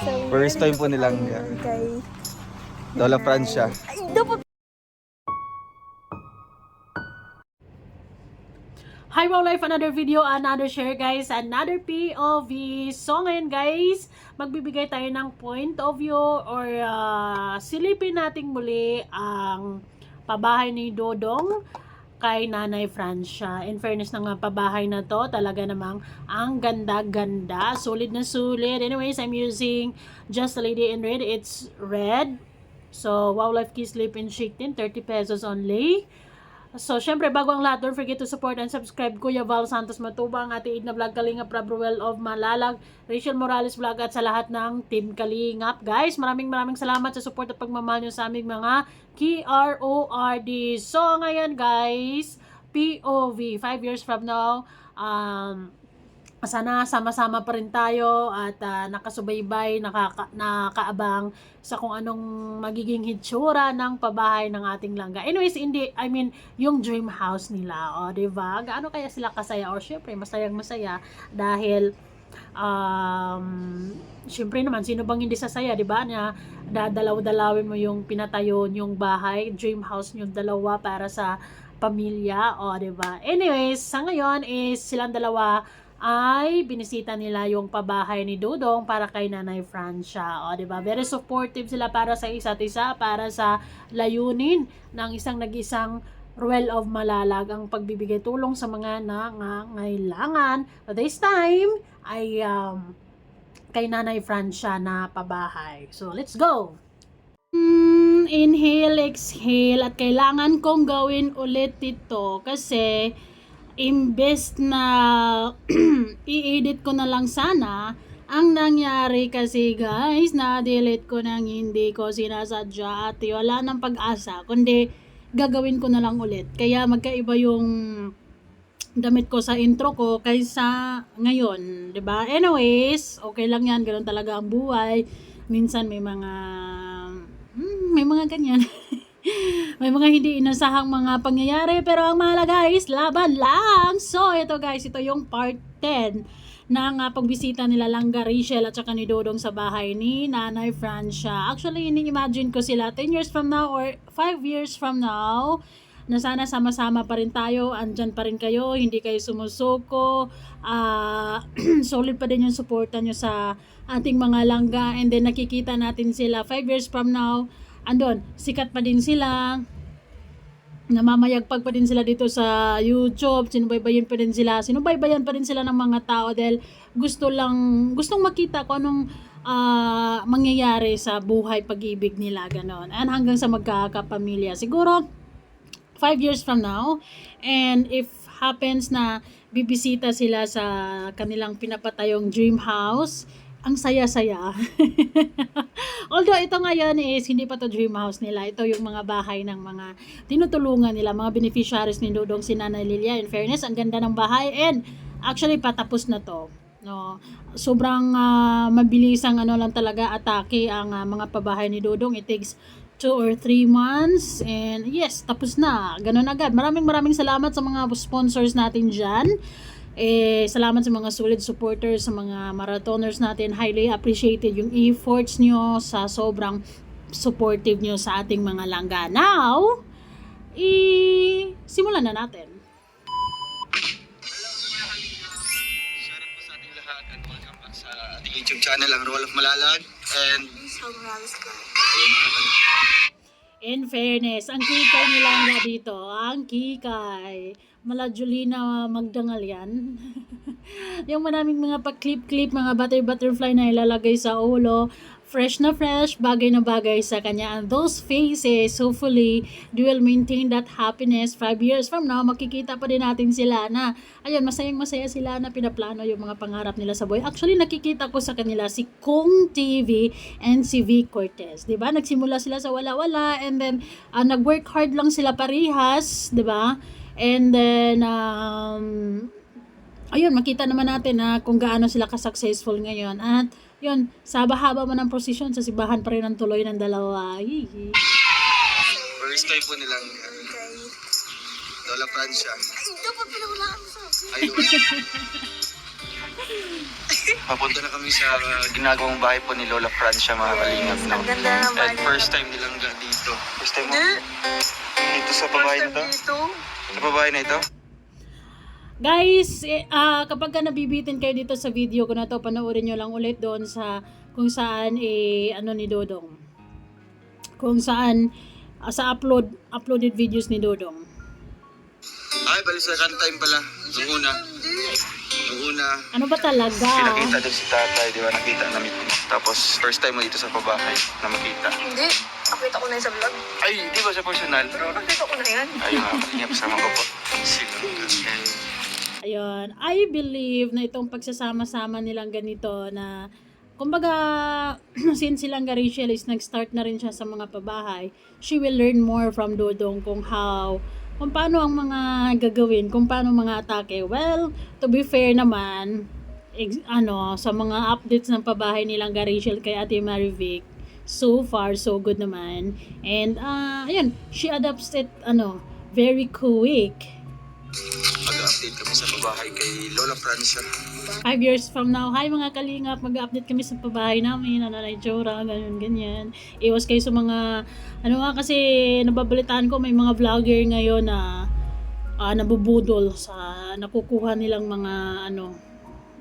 First time po nilang kay Lola Francia. Ay, dapat. Hi Wow Life, another video, another share guys, another POV. So ngayon guys, magbibigay tayo ng point of view or silipin natin muli ang pabahay ni Dodong kay Nanay Francia. In fairness ng pabahay na to, talaga namang ang ganda-ganda, sulit na sulit. Anyways, I'm using Just a Lady in Red. It's red. So, Wow Life Key Sleep and Shake Tin, 30 pesos only. So, syempre, bago ang lahat, don't forget to support and subscribe Kuya Val Santos Matubang, Ate Edna Vlog, Kalingap, Rabruel of Malalag, Rachel Morales Vlog, at sa lahat ng Team Kalingap. Guys, maraming salamat sa support at pagmamahal nyo sa aming mga KRORD. So, ngayon guys, POV, 5 years from now, sana sama-sama pa rin tayo at nakasubaybay, nakaabang sa kung anong magiging hitsura ng pabahay ng ating langga. Anyways, yung dream house nila, o diba? Gaano kaya sila kasaya? Or syempre, masayang-masaya dahil syempre naman, sino bang hindi sasaya, diba? Na dadalaw-dalawin mo yung pinatayo yung bahay, dream house yung dalawa para sa pamilya, o diba? Anyways, sa ngayon is silang dalawa ay binisita nila yung pabahay ni Dodong para kay Nanay Francia. O, diba? Very supportive sila para sa isa't isa, para sa layunin ng isang nag-isang Ruel of Malalag, ang pagbibigay tulong sa mga nangangailangan. So, this time ay kay Nanay Francia na pabahay. So, let's go! Inhale, exhale, at kailangan kong gawin ulit ito kasi imbes na i-edit ko na lang sana, ang nangyari kasi guys, na-delete ko nang hindi ko sinasadya at wala ng pag-asa, kundi gagawin ko na lang ulit. Kaya magkaiba yung damit ko sa intro ko kaysa ngayon, 'di ba? Anyways, okay lang 'yan, ganoon talaga ang buhay. Minsan may mga ganyan. May mga hindi inasahang mga pangyayari, pero ang mahalaga is laban lang. So, ito guys, ito yung part 10 ng pagbisita nila Langga Rachel at saka ni Dodong sa bahay ni Nanay Francia. Actually, ini-imagine ko sila 10 years from now or 5 years from now na sana sama-sama pa rin tayo, andyan pa rin kayo, hindi kayo sumusuko, solid pa din yung suporta nyo sa ating mga langga, and then nakikita natin sila 5 years from now, andon, sikat pa din sila, namamayagpag pa din sila dito sa YouTube, sinubaybayan pa din sila ng mga tao dahil gustong makita kung anong mangyayari sa buhay pag-ibig nila, ganon. And hanggang sa magkakapamilya. Siguro 5 years from now, and if happens na bibisita sila sa kanilang pinapatayong dream house, ang saya-saya. Although ito ngayon is hindi pa to dream house nila. Ito yung mga bahay ng mga tinutulungan nila, mga beneficiaries ni Dodong, si Nanay Lilia. In fairness, ang ganda ng bahay, and actually patapos na to. No, sobrang mabilisang lang talaga atake ang mga pabahay ni Dodong. It takes 2 or 3 months, and yes, tapos na. Ganun agad. Maraming salamat sa mga sponsors natin dyan. Salamat sa mga solid supporters, sa mga marathoners natin. Highly appreciated yung efforts nyo, sa sobrang supportive nyo sa ating mga langga. Now, simulan na natin. Shoutout po sa ating lahat and welcome back sa ating YouTube channel, ang Ruel of Malalag. And In fairness, ang kikay nila nga dito, ang kikay. Mala Julina Magdangal yan. Yung maraming mga pa-clip-clip, mga butterfly na ilalagay sa ulo. Fresh na fresh, bagay na bagay sa kanya. And those faces, hopefully, they will maintain that happiness. 5 years from now, makikita pa din natin sila na, ayun, masayang-masaya sila na pinaplano yung mga pangarap nila sa buhay. Actually, nakikita ko sa kanila si Kung TV and si V. Cortez. Diba? Nagsimula sila sa wala-wala, and then, nag-work hard lang sila parihas, diba? And then, ayun, makita naman natin na kung gaano sila ka-successful ngayon. At, yun, sa haba-haba man ng prosesyon, sa simbahan pa rin ang tuloy ng dalawa. first time po nilang kay Lola Francia. Ay, dapat pala wala ang sa. Ayun. Papunta na kami sa ginagawang bahay po ni Lola Francia, mga kalingap. No? Ang ganda ng bahay. And first time nilang dito. First time mo? Dito sa First bahay na time to? dito. Sa bahay na ito? Guys, kapag ka nabibitin kayo dito sa video ko na to, panoorin nyo lang ulit doon sa kung saan ano ni Dodong. Kung saan sa uploaded videos ni Dodong. Ay, bali second time pala. Nung una. Ano ba talaga? Pinakita doon si tatay, di ba? Nakita namin. Tapos first time mo dito sa pabahay na makita. Hindi. Nakita ko na yun sa vlog. Ay, di ba sa personal? Pero nakita ko na yan. Ay, mga kalingap, kasama ko po. Silangga. Ayun, I believe na itong pagsasama-sama nilang ganito na kumbaga, since Silangga Rachel is nag-start na rin siya sa mga pabahay, she will learn more from Dodong kung paano ang mga gagawin, kung paano mga atake. Well, to be fair naman, sa mga updates ng pabahay nilang Rachel kay Ate Marivic, so far, so good naman. And, ayun, she adapts it, very quick. Mag-update kami sa pabahay kay Lola Francia. 5 years from now, hi mga kalingap, mag-update kami sa pabahay namin, ano na itsura, ganyan. Iwas kayo sa mga, kasi nababalitaan ko may mga vlogger ngayon na nabubudol sa nakukuha nilang mga,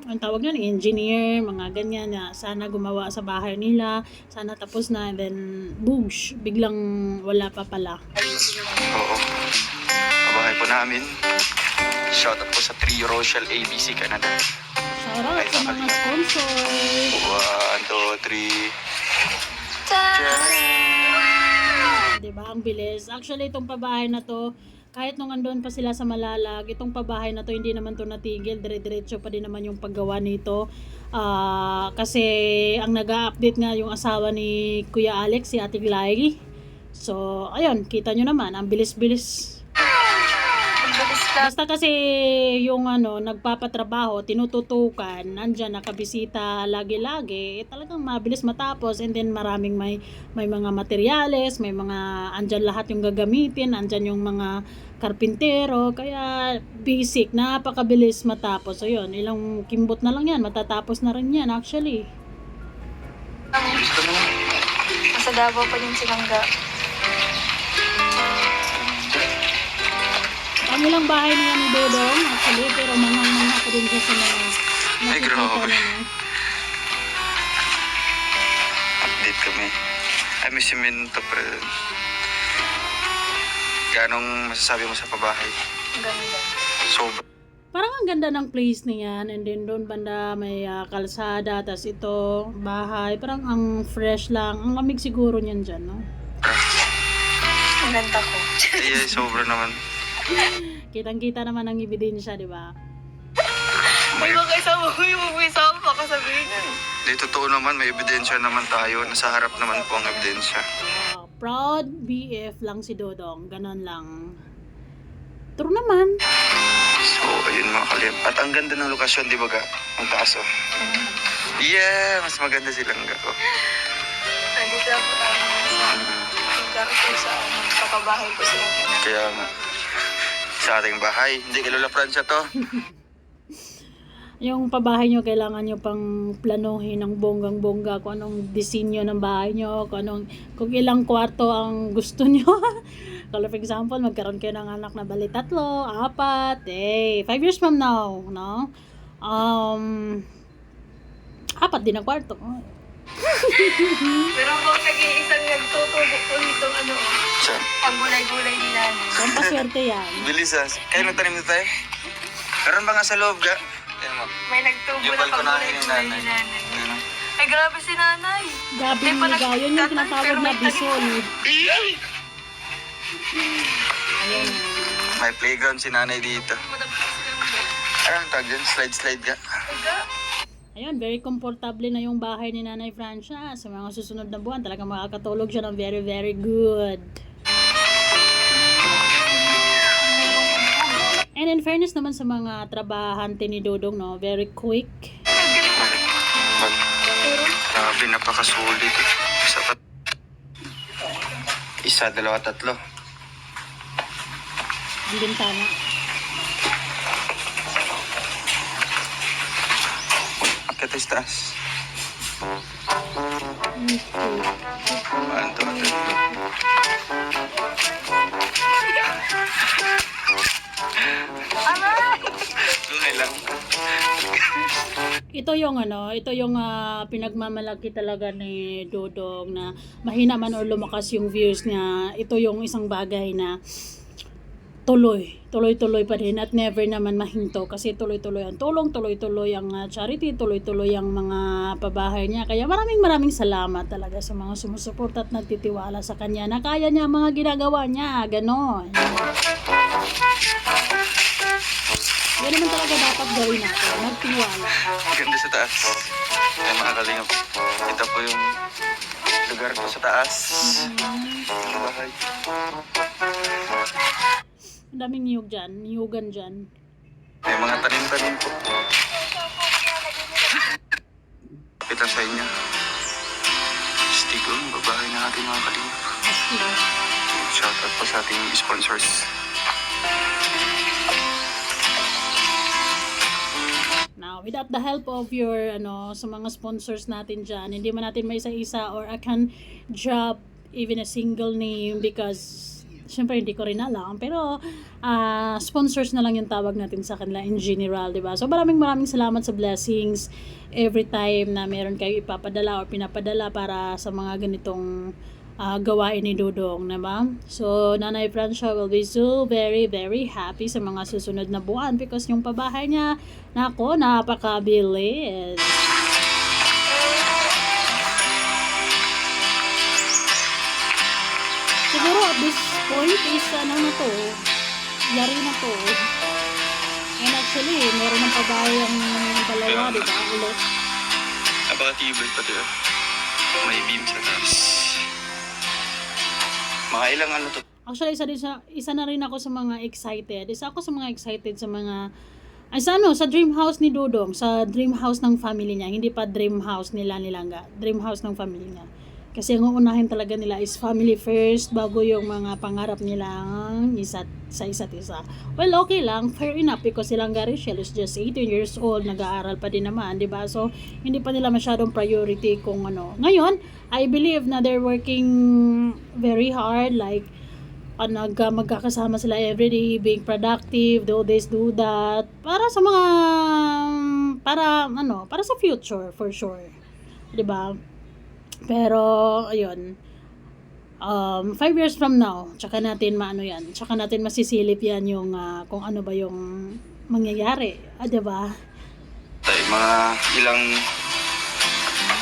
ang tawag nun, engineer, mga ganyan na sana gumawa sa bahay nila, sana tapos na, and then, boosh, biglang wala pa pala. Oo. Pabahay po namin. Shout out po sa Trio Rochelle ABC Canada. Shoutout sa mga sponsor. 1, 2, 3. Diba? Ang bilis. Actually, itong pabahay na to, kahit nung andun pa sila sa Malalag, itong pabahay na to, hindi naman to natigil. Dire-diretso pa din naman yung paggawa nito. Kasi, ang nag-update nga yung asawa ni Kuya Alex, si Ate Glay. So, ayun, kita nyo naman, ang bilis-bilis. Basta kasi yung nagpapatrabaho, tinututukan, nandyan nakabisita lagi-lagi, talagang mabilis matapos, and then maraming may mga materyales, may mga andyan lahat yung gagamitin, andyan yung mga karpintero, kaya basic, napakabilis matapos. So yun, ilang kimbot na lang yan, matatapos na rin yan actually. Nasa Davao pa yung Silangga. Ang ilang bahay na yan ni Dodong, actually, pero mangang ako din siya sa mga nakikita grabe. na. Update kami. Ay, may simento pre. Ganong masasabi mo sa pabahay? Ang ganda. Sobra. Parang ang ganda ng place niyan, and then doon banda may kalsada, tas ito, bahay, parang ang fresh lang, ang lamig siguro niyan dyan, no? Ang ganda ko. Ay, sobra naman. Kitang-kita naman ang ebidensya, di ba? May mga isama ko yung mag-isama, baka sabihin yun. Di totoo naman, may ebidensya naman tayo. Nasa harap naman po ang ebidensya. Proud BF lang si Dodong, ganon lang. True naman. So, ayun mga kalip. At ang ganda ng lokasyon, di ba ga? Ang taas, oh. Yeah, mas maganda silang ga, oh. Nandito na po tayo sa lugar ko sa kapabahay ko sila. Kaya nga, sa ating bahay, hindi kay Lola Francia to. Yung pabahay nyo, kailangan nyo pang planuhin ng bonggang-bongga kung anong disenyo ng bahay nyo, kung ilang kwarto ang gusto nyo. Kung for example, magkaroon kayo ng anak na bali 3, 4, 5 years from now, no? 4 din ang kwarto. Pero kung nag-iisang nagtutubo po nitong Saan? ang gulay-gulay ni Nanay. Ang paswerte yan. Bilis ah. Kaya nagtanim na tayo? Meron ba nga sa loob ga? Ayan mo. May nagtubo Yung na balkonahe ni pag-gulay-gulay nanay. ni Nanay. Ayan, oh. Ay, grabe si Nanay. Gabi Hindi pa niya, yun yung nagtatanim, tinatawag pero na may tanim bisol. Ayun. May playground si nanay dito. Madapos silang Anong tawag dyan? Slide ga? Ayun, very komportable na yung bahay ni Nanay Francia. Sa mga susunod na buwan, talagang makakatulog siya ng very, very good. And in fairness naman sa mga trabahante ni Dodong, no, very quick. Grabe, napakasulit. Isa, 2, 3. Hindi din tama. Akit tayo sa taas. Okay. Anto ka tayo. Okay lang. Ito yung pinagmamalaki talaga ni Dodong na mahina man o lumakas yung views niya. Ito yung isang bagay na tuloy-tuloy pa din at never naman mahinto kasi tuloy-tuloy ang tulong, tuloy-tuloy ang charity, tuloy-tuloy ang mga pabahay niya. Kaya maraming salamat talaga sa mga sumusuporta at nagtitiwala sa kanya na kaya niya ang mga ginagawa niya. Ganon. Yan naman talaga dapat gawin natin. Magtiwala. Ganda sa taas. Ay, mga kalingap. Ito po yung lugar ko sa taas. Ang bahay. Ang daming niyog dyan. Niyugan dyan. May mga tanim-tanim po. Kapit sa inyo. Stigo, babahay na ating mga kalingap. Shoutout po sa ating sponsors. Now, without the help of your, sa mga sponsors natin dyan, hindi man natin may isa-isa or I can drop even a single name because syempre hindi ko rin alam, pero sponsors na lang yung tawag natin sa kanila in general, diba? So maraming salamat sa blessings every time na meron kayo ipapadala or pinapadala para sa mga ganitong gawain ni Dodong, diba? So Nanay Francia will be so very happy sa mga susunod na buwan because yung pabahay niya, nako, napakabilis. Siguro at this point is na to, yari na to. And actually, meron ng pabahay ang dalawa, di ba? Ulit. Napaka-tibay pa diba? May beam sa taas. Mga ilang ano to? Actually, isa na rin ako sa mga excited. Isa ako sa mga excited sa mga sa dream house ni Dodong, sa dream house ng family niya, hindi pa dream house nila Nilangga, dream house ng family niya. Kasi ang uunahin talaga nila is family first bago yung mga pangarap nilang isa't isa. Well, okay lang, fair enough because silang Rachel is just 18 years old, nag-aaral pa din naman, di ba? So, hindi pa nila masyadong priority kung ano. Ngayon, I believe na they're working very hard, like magkakasama sila everyday, being productive, do this, do that, para sa mga para sa future for sure, 'di ba? Pero ayun, 5 years from now, tsaka natin tsaka natin masisilip yan yung kung ano ba yung mangyayari, 'di ba? Tayo, mga ilang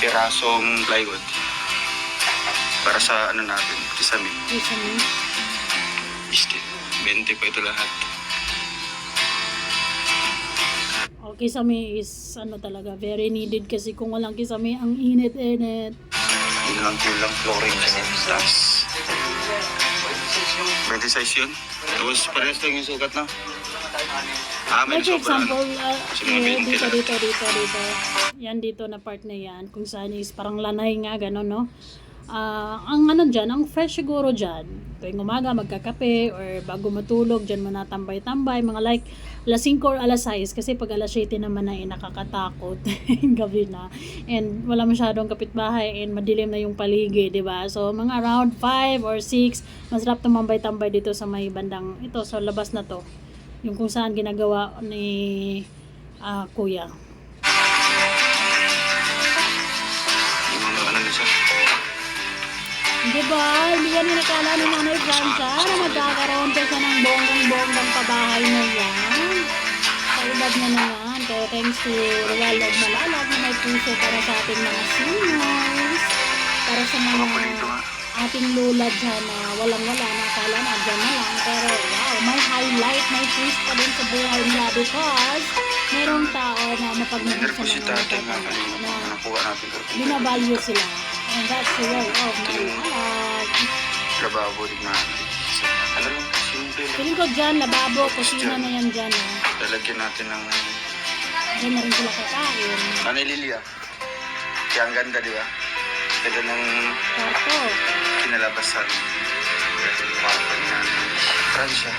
pirasong plywood para sa natin, kisame. Istin, 20 pa ito lahat. Kisame is talaga very needed kasi kung walang kisame ang init-init. Yun lang flooring sa taas. 20 size yun. Tapos parehas lang yung sukat na. May Like sobra example, Kasi mga 20 lang. dito. Yan dito na part na yan. Kung saan is parang lanay nga, gano'n, no? Ang dyan, ang fresh siguro dyan. Tuwing umaga, magkakape, or bago matulog, dyan mo natambay-tambay. Mga like, alas 5 or alas 6. Kasi pag alas 7 naman na, nakakatakot. Gabi na. And wala masyadong kapitbahay, and madilim na yung paligid, diba? So, mga around 5 or 6, masarap tumambay-tambay dito sa may bandang, ito, sa labas na to. Yung kung saan ginagawa ni Kuya. Yung mga ano siya. Diba? Hindi yan yung nakala ni Nanay Francia na magkakaroon pa siya ng bonggang-bonggang pabahay na yan. Sa edad niya na yan. Kaya thanks to Royal of Malalag na may puso para sa ating mga seniors. Para sa mga ating lula dyan na walang-wala na akala na dyan na lang. Pero wow, may highlight, may twist pa din sa buhay nila because merong tao na mapagmahal sa mga matatanda na nakuha natin. binavalue sila. And that's the way of Malalag. Lababo din na. Ano lang, simple lang. Feeling ko dyan, lababo, kusina na yan dyan. Lalagyan natin ng Dyan na rin sila kakain. Lilia. Kaya ang ganda, di ba? Ganda ng Kwarto. kinalabasan. Francia.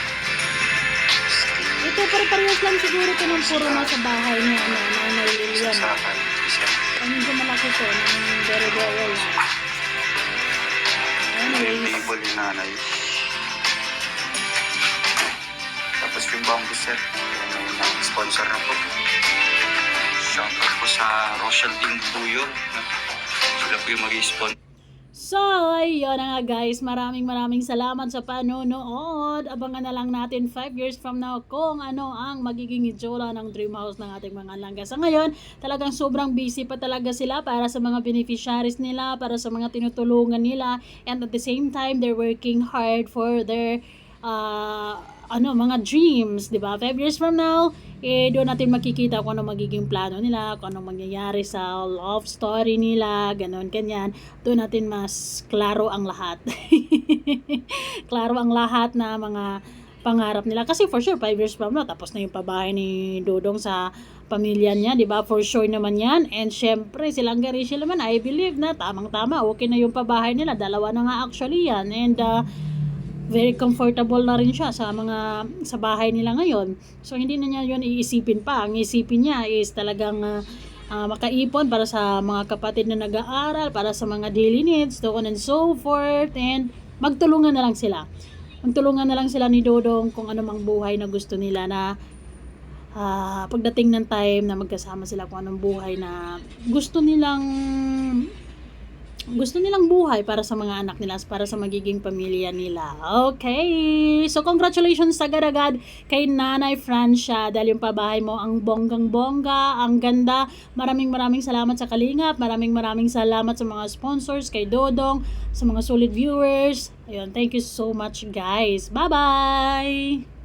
Ito, pare-parehas lang siguro ito ng puro nasa bahay niya, Nanay Lilian. Sasakan. Isa. medyo malaki to, ng very well. May Anyways, table yung nanay. Tapos yung bamboo set. Yan yung sponsor na po. Shoutout po sa Rochelle Team Buyo. Sila po yung mag-sponsor. so, ayun na nga guys. Maraming salamat sa panonood. Abangan na lang natin 5 years from now kung ano ang magiging itsura ng dream house ng ating mga langga. Sa ngayon, talagang sobrang busy pa talaga sila para sa mga beneficiaries nila, para sa mga tinutulungan nila. And at the same time, they're working hard for their mga dreams, 'di ba? 5 years from now, doon natin makikita kung ano magiging plano nila, kung ano mangyayari sa love story nila, ganon, ganyan. Doon natin mas klaro ang lahat. Klaro ang lahat na mga pangarap nila. Kasi for sure, 5 years from now, tapos na yung pabahay ni Dodong sa pamilya niya, di ba? For sure naman yan. And syempre, silang Rachel naman, I believe na tamang-tama, okay na yung pabahay nila. Dalawa na nga actually yan. And very comfortable na rin siya sa bahay nila ngayon. So hindi na niya 'yon iisipin pa. Ang isipin niya is talagang makaipon para sa mga kapatid na nag-aaral, para sa mga daily needs, so on and so forth, and magtulungan na lang sila. Magtulungan na lang sila ni Dodong kung ano mang buhay na gusto nila, na pagdating ng time na magkasama sila, kung anong buhay na gusto nilang buhay para sa mga anak nila, para sa magiging pamilya nila. Okay. So, congratulations agad-agad kay Nanay Francia dahil yung pabahay mo ang bonggang-bongga, ang ganda. Maraming salamat sa Kalingap. Maraming salamat sa mga sponsors, kay Dodong, sa mga solid viewers. Ayun, thank you so much guys. Bye-bye!